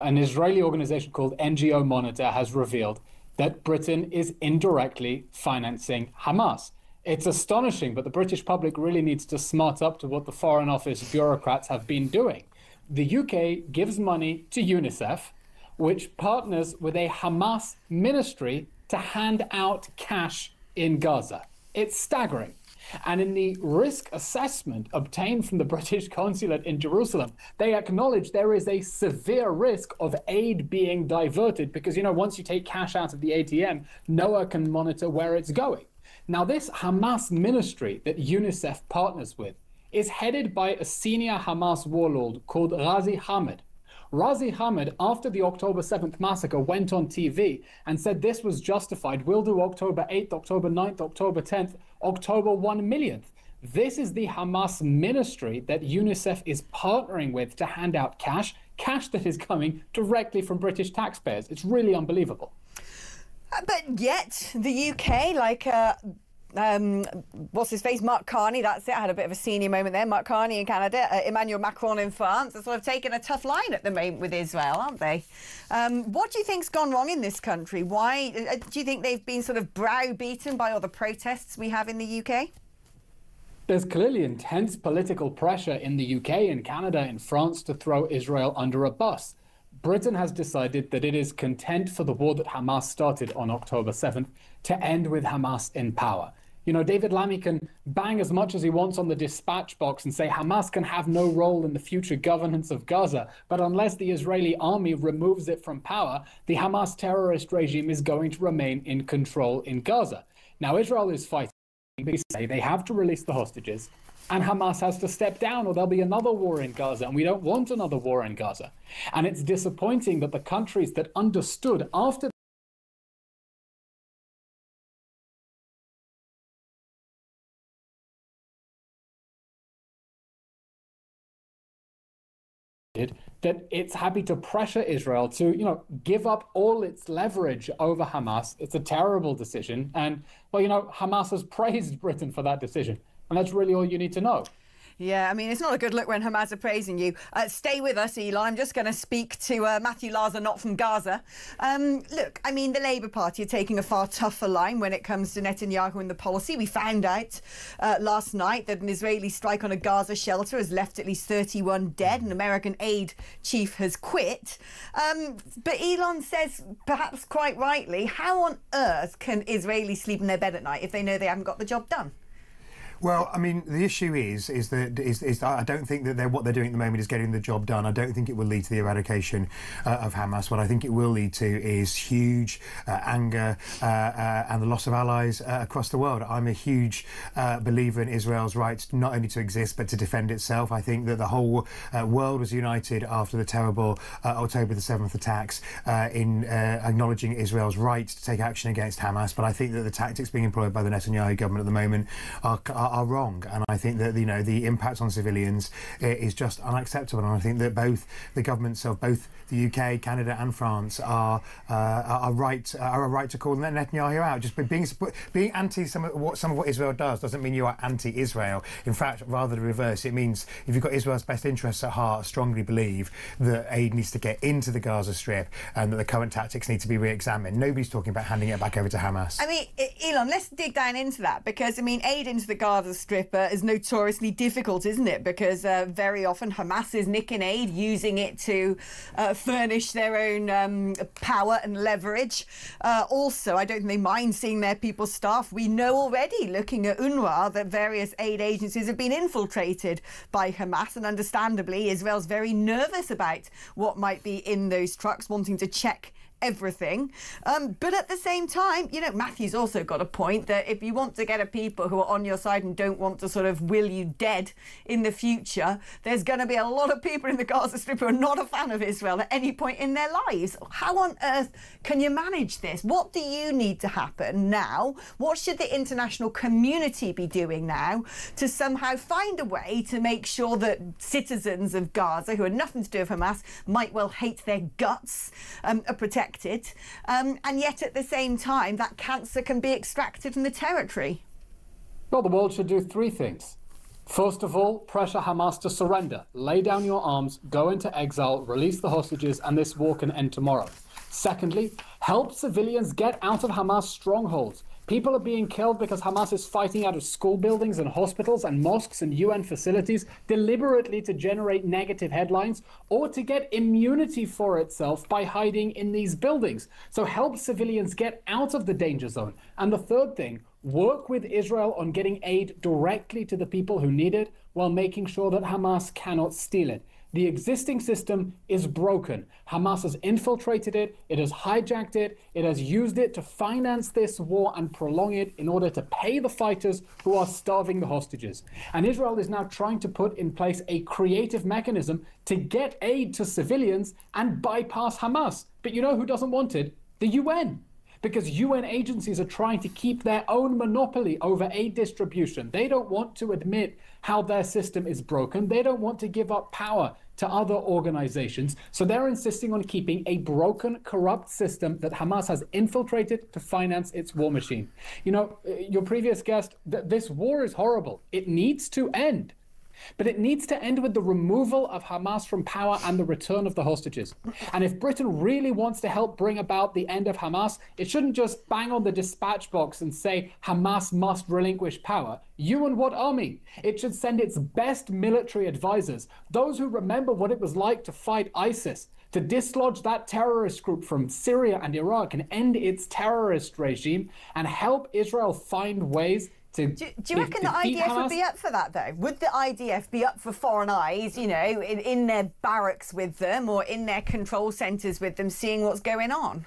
An Israeli organization called NGO Monitor has revealed that Britain is indirectly financing Hamas. It's astonishing, but the British public really needs to smart up to what the Foreign Office bureaucrats have been doing. The UK gives money to UNICEF, which partners with a Hamas ministry to hand out cash in Gaza. It's staggering. And in the risk assessment obtained from the British consulate in Jerusalem, they acknowledge there is a severe risk of aid being diverted because, once you take cash out of the ATM, no one can monitor where it's going. Now, this Hamas ministry that UNICEF partners with is headed by a senior Hamas warlord called Ghazi Hamid. Ghazi Hamid, after the October 7th massacre, went on TV and said this was justified. We'll do October 8th, October 9th, October 10th, October 1 millionth. This is the Hamas ministry that UNICEF is partnering with to hand out cash that is coming directly from British taxpayers. It's really unbelievable. But yet, the UK, what's his face, Mark Carney, that's it, I had a bit of a senior moment there, Mark Carney in Canada, Emmanuel Macron in France, are sort of taking a tough line at the moment with Israel, aren't they? What do you think's gone wrong in this country? Why do you think they've been sort of browbeaten by all the protests we have in the UK? There's clearly intense political pressure in the UK, in Canada, in France to throw Israel under a bus. Britain has decided that it is content for the war that Hamas started on October 7th to end with Hamas in power. David Lammy can bang as much as he wants on the dispatch box and say Hamas can have no role in the future governance of Gaza. But unless the Israeli army removes it from power, the Hamas terrorist regime is going to remain in control in Gaza. Now, Israel is fighting. They say they have to release the hostages, and Hamas has to step down or there'll be another war in Gaza, and we don't want another war in Gaza. And it's disappointing that the countries that understood after that it's happy to pressure Israel to, give up all its leverage over Hamas. It's a terrible decision. And, Hamas has praised Britain for that decision. And that's really all you need to know. Yeah, I mean, it's not a good look when Hamas are praising you. Stay with us, Eylon. I'm just going to speak to Matthew Larser, not from Gaza. Look, I mean, the Labour Party are taking a far tougher line when it comes to Netanyahu and the policy. We found out last night that an Israeli strike on a Gaza shelter has left at least 31 dead. An American aid chief has quit. But Eylon says, perhaps quite rightly, how on earth can Israelis sleep in their bed at night if they know they haven't got the job done? Well, I mean, the issue is that I don't think that what they're doing at the moment is getting the job done. I don't think it will lead to the eradication of Hamas. What I think it will lead to is huge anger and the loss of allies across the world. I'm a huge believer in Israel's right not only to exist but to defend itself. I think that the whole world was united after the terrible October the 7th attacks in acknowledging Israel's right to take action against Hamas. But I think that the tactics being employed by the Netanyahu government at the moment are wrong, and I think that the impact on civilians is just unacceptable. And I think that both the governments of both the UK, Canada, and France are right to call Netanyahu out. Just being anti some of what Israel does doesn't mean you are anti-Israel. In fact, rather the reverse. It means if you've got Israel's best interests at heart, strongly believe that aid needs to get into the Gaza Strip and that the current tactics need to be re-examined. Nobody's talking about handing it back over to Hamas. I mean, Eylon, let's dig down into that, because I mean, aid into the Gaza Strip is notoriously difficult, isn't it? Because very often Hamas is nicking aid, using it to furnish their own power and leverage. Also, I don't think they mind seeing their people starve. We know already, looking at UNRWA, that various aid agencies have been infiltrated by Hamas, and understandably, Israel's very nervous about what might be in those trucks, wanting to check everything. But at the same time, Matthew's also got a point that if you want to get a people who are on your side and don't want to sort of will you dead in the future, there's going to be a lot of people in the Gaza Strip who are not a fan of Israel at any point in their lives. How on earth can you manage this? What do you need to happen now? What should the international community be doing now to somehow find a way to make sure that citizens of Gaza, who have nothing to do with Hamas, might well hate their guts, are protected? And yet at the same time that cancer can be extracted from the territory? Well, the world should do three things. First of all, pressure Hamas to surrender, lay down your arms, go into exile, release the hostages, and this war can end tomorrow. Secondly, help civilians get out of Hamas strongholds. People are being killed because Hamas is fighting out of school buildings and hospitals and mosques and UN facilities deliberately to generate negative headlines or to get immunity for itself by hiding in these buildings. So help civilians get out of the danger zone. And the third thing, work with Israel on getting aid directly to the people who need it while making sure that Hamas cannot steal it. The existing system is broken. Hamas has infiltrated it, it has hijacked it, it has used it to finance this war and prolong it in order to pay the fighters who are starving the hostages. And Israel is now trying to put in place a creative mechanism to get aid to civilians and bypass Hamas. But you know who doesn't want it? The UN. Because UN agencies are trying to keep their own monopoly over aid distribution. They don't want to admit how their system is broken. They don't want to give up power to other organizations. So they're insisting on keeping a broken, corrupt system that Hamas has infiltrated to finance its war machine. You know, your previous guest, this war is horrible. It needs to end. But it needs to end with the removal of Hamas from power and the return of the hostages. And if Britain really wants to help bring about the end of Hamas, it shouldn't just bang on the dispatch box and say Hamas must relinquish power. You and what army? It should send its best military advisors, those who remember what it was like to fight ISIS, to dislodge that terrorist group from Syria and Iraq and end its terrorist regime, and help Israel find ways to do you reckon the IDF would be up for that, though? Would the IDF be up for foreign eyes, you know, in their barracks with them or in their control centres with them, seeing what's going on?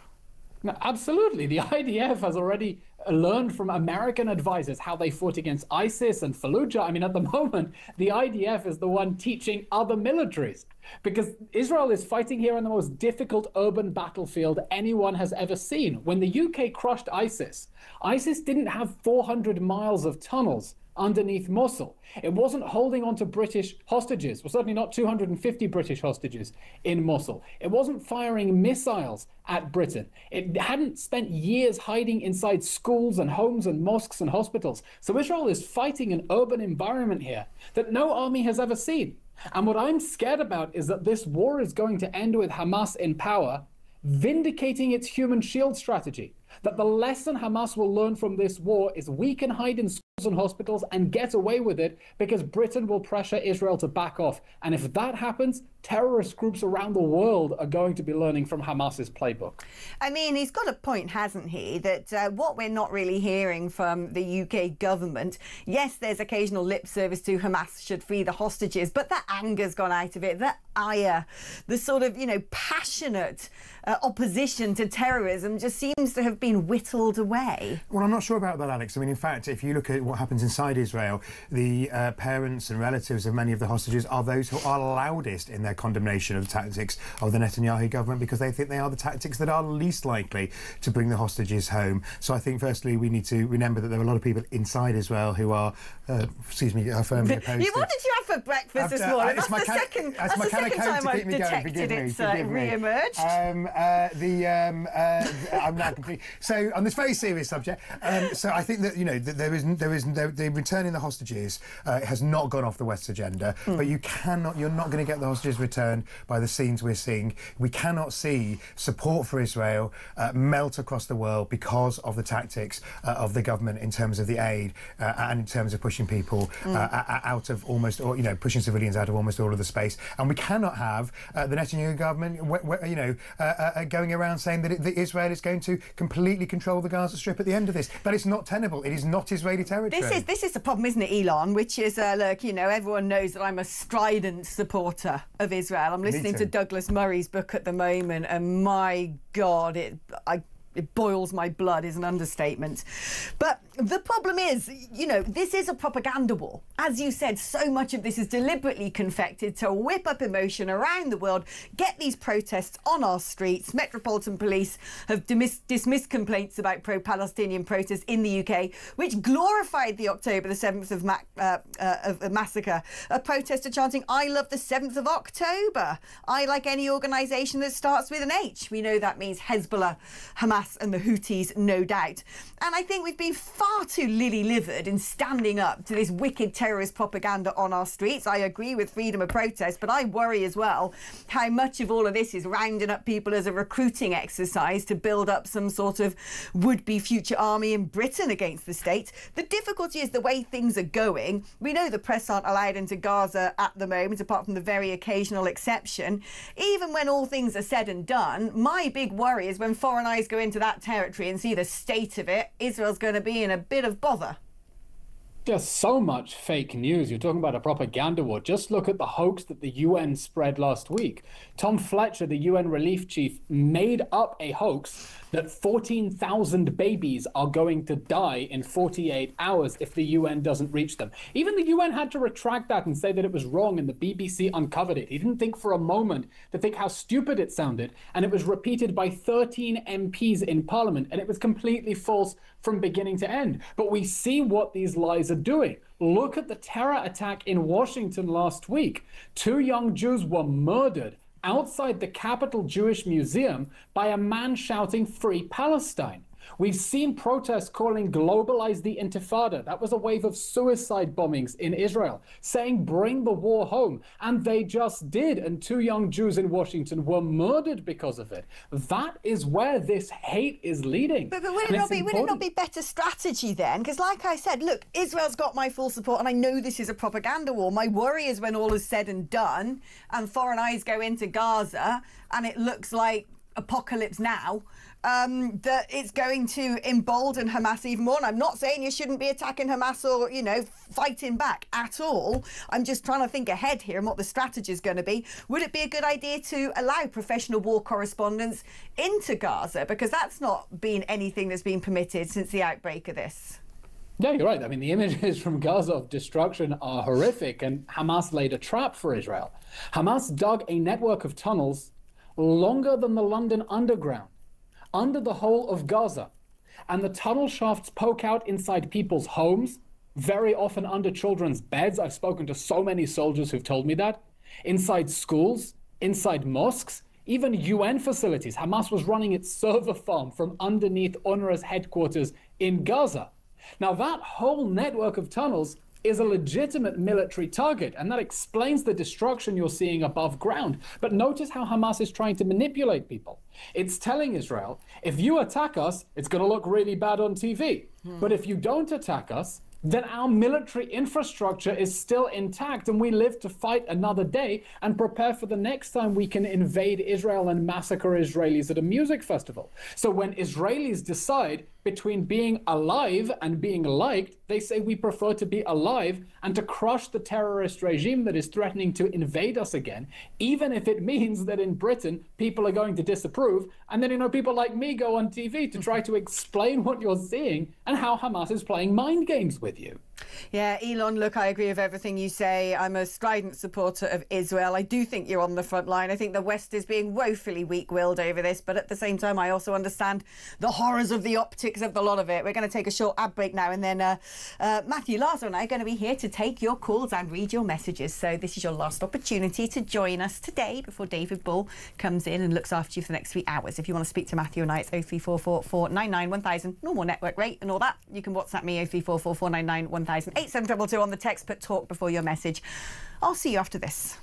No, absolutely. The IDF has already learned from American advisors how they fought against ISIS and Fallujah. I mean, at the moment, the IDF is the one teaching other militaries, because Israel is fighting here on the most difficult urban battlefield anyone has ever seen. When the UK crushed ISIS, ISIS didn't have 400 miles of tunnels underneath Mosul. It wasn't holding on to British hostages, well, certainly not 250 British hostages in Mosul. It wasn't firing missiles at Britain. It hadn't spent years hiding inside schools and homes and mosques and hospitals. So Israel is fighting an urban environment here that no army has ever seen. And what I'm scared about is that this war is going to end with Hamas in power, vindicating its human shield strategy. That the lesson Hamas will learn from this war is we can hide in schools and hospitals and get away with it because Britain will pressure Israel to back off. And if that happens, terrorist groups around the world are going to be learning from Hamas's playbook. I mean, he's got a point, hasn't he, that what we're not really hearing from the UK government, yes, there's occasional lip service to Hamas should free the hostages, but that anger's gone out of it, that ire, the sort of, you know, passionate opposition to terrorism just seems to have been whittled away. Well, I'm not sure about that, Alex. I mean, in fact, if you look at what happens inside Israel, the parents and relatives of many of the hostages are those who are loudest in their condemnation of the tactics of the Netanyahu government, because they think they are the tactics that are least likely to bring the hostages home. So I think, firstly, we need to remember that there are a lot of people inside Israel who are, are firmly opposed. What did you have for breakfast this morning? That's the second time I've detected it re-emerged. I'm now complete. So on this very serious subject, so I think that, you know, that the returning the hostages has not gone off the West's agenda. But you're not going to get the hostages returned by the scenes we're seeing. We cannot see support for Israel melt across the world because of the tactics of the government in terms of the aid and in terms of pushing people out of almost, or, you know, pushing civilians out of almost all of the space. And we cannot have the Netanyahu government, you know, going around saying that Israel is going to completely control the Gaza Strip at the end of this. That is not tenable. It is not Israeli territory. This is the problem, isn't it, Eylon? Which is, look, you know, everyone knows that I'm a strident supporter of Israel. I'm listening to Douglas Murray's book at the moment, and my God, it boils my blood is an understatement. But the problem is, you know, this is a propaganda war. As you said, so much of this is deliberately confected to whip up emotion around the world, get these protests on our streets. Metropolitan Police have dismissed complaints about pro-Palestinian protests in the UK, which glorified the October the 7th of massacre. A protester chanting, "I love the 7th of October. I like any organisation that starts with an H." We know that means Hezbollah, Hamas Hamas and the Houthis, no doubt. And I think we've been far too lily-livered in standing up to this wicked terrorist propaganda on our streets. I agree with freedom of protest, but I worry as well how much of all of this is rounding up people as a recruiting exercise to build up some sort of would-be future army in Britain against the state. The difficulty is the way things are going. We know the press aren't allowed into Gaza at the moment, apart from the very occasional exception. Even when all things are said and done, my big worry is when foreign eyes go into that territory and see the state of it, Israel's going to be in a bit of bother. There's so much fake news. You're talking about a propaganda war. Just look at the hoax that the UN spread last week. Tom Fletcher, the UN relief chief, made up a hoax that 14,000 babies are going to die in 48 hours if the UN doesn't reach them. Even the UN had to retract that and say that it was wrong, and the BBC uncovered it. He didn't think for a moment to think how stupid it sounded, and it was repeated by 13 MPs in Parliament, and it was completely false from beginning to end. But we see what these lies are doing. Look at the terror attack in Washington last week. 2 young Jews were murdered outside the Capitol Jewish Museum by a man shouting "Free Palestine." We've seen protests calling "globalize the Intifada." That was a wave of suicide bombings in Israel, saying "bring the war home." And they just did. And 2 young Jews in Washington were murdered because of it. That is where this hate is leading. But would it not be better strategy then? Because like I said, look, Israel's got my full support, and I know this is a propaganda war. My worry is when all is said and done and foreign eyes go into Gaza and it looks like apocalypse now, that it's going to embolden Hamas even more. And I'm not saying you shouldn't be attacking Hamas or, fighting back at all. I'm just trying to think ahead here and what the strategy is going to be. Would it be a good idea to allow professional war correspondents into Gaza? Because that's not been anything that's been permitted since the outbreak of this. Yeah, you're right. I mean, the images from Gaza of destruction are horrific, and Hamas laid a trap for Israel. Hamas dug a network of tunnels longer than the London Underground under the whole of Gaza. And the tunnel shafts poke out inside people's homes, very often under children's beds. I've spoken to so many soldiers who've told me that. Inside schools, inside mosques, even UN facilities. Hamas was running its server farm from underneath UNRWA's headquarters in Gaza. Now, that whole network of tunnels is a legitimate military target, and that explains the destruction you're seeing above ground. But notice how Hamas is trying to manipulate people. It's telling Israel, if you attack us, it's going to look really bad on TV. But if you don't attack us, then our military infrastructure is still intact, and we live to fight another day and prepare for the next time we can invade Israel and massacre Israelis at a music festival. So when Israelis decide between being alive and being liked, they say we prefer to be alive and to crush the terrorist regime that is threatening to invade us again, even if it means that in Britain people are going to disapprove. And then, people like me go on TV to try to explain what you're seeing and how Hamas is playing mind games with you. Yeah, Eylon, look, I agree with everything you say. I'm a strident supporter of Israel. I do think you're on the front line. I think the West is being woefully weak-willed over this, but at the same time, I also understand the horrors of the optics of the lot of it. We're going to take a short ad break now, and then Matthew, Lars and I are going to be here to take your calls and read your messages. So this is your last opportunity to join us today before David Bull comes in and looks after you for the next 3 hours. If you want to speak to Matthew and I, it's 0344 499 1000, normal network rate and all that. You can WhatsApp me 0344 499 1000. 8722 on the text, put talk before your message. I'll see you after this.